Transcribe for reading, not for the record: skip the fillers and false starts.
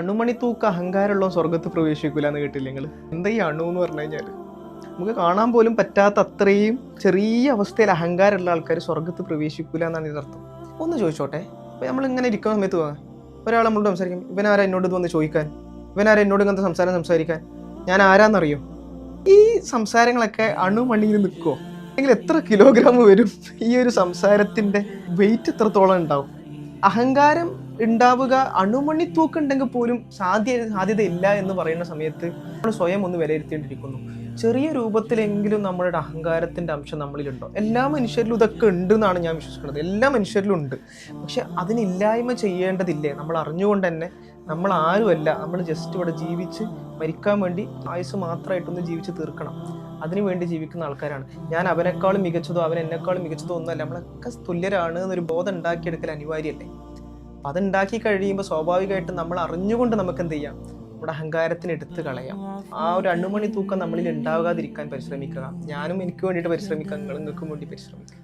അണുമണി തൂക്ക അഹങ്കാരമുള്ള സ്വർഗത്ത് പ്രവേശിക്കൂല എന്ന് കേട്ടില്ല നിങ്ങൾ? എന്താ ഈ അണു എന്ന് പറഞ്ഞു കഴിഞ്ഞാൽ നമുക്ക് കാണാൻ പോലും പറ്റാത്ത അത്രയും ചെറിയ അവസ്ഥയിൽ അഹങ്കാരമുള്ള ആൾക്കാർ സ്വർഗത്ത് പ്രവേശിക്കൂല എന്നാണ് ഇതിനർത്ഥം. ഒന്ന് ചോദിച്ചോട്ടെ, ഇപ്പം നമ്മളിങ്ങനെ ഇരിക്കുന്ന സമയത്ത് ഒരാൾ നമ്മളോട് സംസാരിക്കും, ഇവനാരാ എന്നോട് ഇത് വന്ന് ചോദിക്കാൻ, ഇവനാരാ എന്നോട് ഇങ്ങനത്തെ സംസാരിക്കാൻ, ഞാൻ ആരാന്നറിയോ? ഈ സംസാരങ്ങളൊക്കെ അണുമണിയിൽ നിൽക്കുമോ? അല്ലെങ്കിൽ എത്ര കിലോഗ്രാം വരും? ഈ ഒരു സംസാരത്തിൻ്റെ വെയിറ്റ് എത്രത്തോളം ഉണ്ടാവും? അഹങ്കാരം ഉണ്ടാവുക അണുമണി തൂക്കുണ്ടെങ്കിൽ പോലും സാധ്യതയില്ല എന്ന് പറയുന്ന സമയത്ത് നമ്മൾ സ്വയം ഒന്ന് വിലയിരുത്തേണ്ടിയിരിക്കുന്നു. ചെറിയ രൂപത്തിലെങ്കിലും നമ്മളുടെ അഹങ്കാരത്തിൻ്റെ അംശം നമ്മളിലുണ്ടോ? എല്ലാ മനുഷ്യരിലും ഇതൊക്കെ ഉണ്ട് എന്നാണ് ഞാൻ വിശ്വസിക്കുന്നത്. എല്ലാ മനുഷ്യരിലും ഉണ്ട്. പക്ഷെ അതിനില്ലായ്മ ചെയ്യേണ്ടതില്ലേ? നമ്മൾ അറിഞ്ഞുകൊണ്ട് തന്നെ നമ്മൾ ആരുമല്ല, നമ്മൾ ജസ്റ്റ് ഇവിടെ ജീവിച്ച് മരിക്കാൻ വേണ്ടി ആയുസ് മാത്രമായിട്ടൊന്ന് ജീവിച്ച് തീർക്കണം. അതിനു വേണ്ടി ജീവിക്കുന്ന ആൾക്കാരാണ്. ഞാൻ അവനേക്കാളും മികച്ചതോ അവൻ എന്നെക്കാളും മികച്ചതോ ഒന്നുമല്ല, നമ്മളൊക്കെ തുല്യരാണ് എന്നൊരു ബോധം ഉണ്ടാക്കിയെടുക്കൽ അനിവാര്യമല്ലേ? അതുണ്ടാക്കി കഴിയുമ്പോൾ സ്വാഭാവികമായിട്ടും നമ്മൾ അറിഞ്ഞുകൊണ്ട് നമുക്ക് എന്ത് ചെയ്യാം? നമ്മുടെ അഹങ്കാരത്തിന് എടുത്ത് കളയാം. ആ ഒരു അണുമണി തൂക്കം നമ്മളിൽ ഉണ്ടാകാതിരിക്കാൻ പരിശ്രമിക്കുക. ഞാനും എനിക്ക് വേണ്ടിയിട്ട് പരിശ്രമിക്കാം, നിങ്ങൾക്കും വേണ്ടി പരിശ്രമിക്കുക.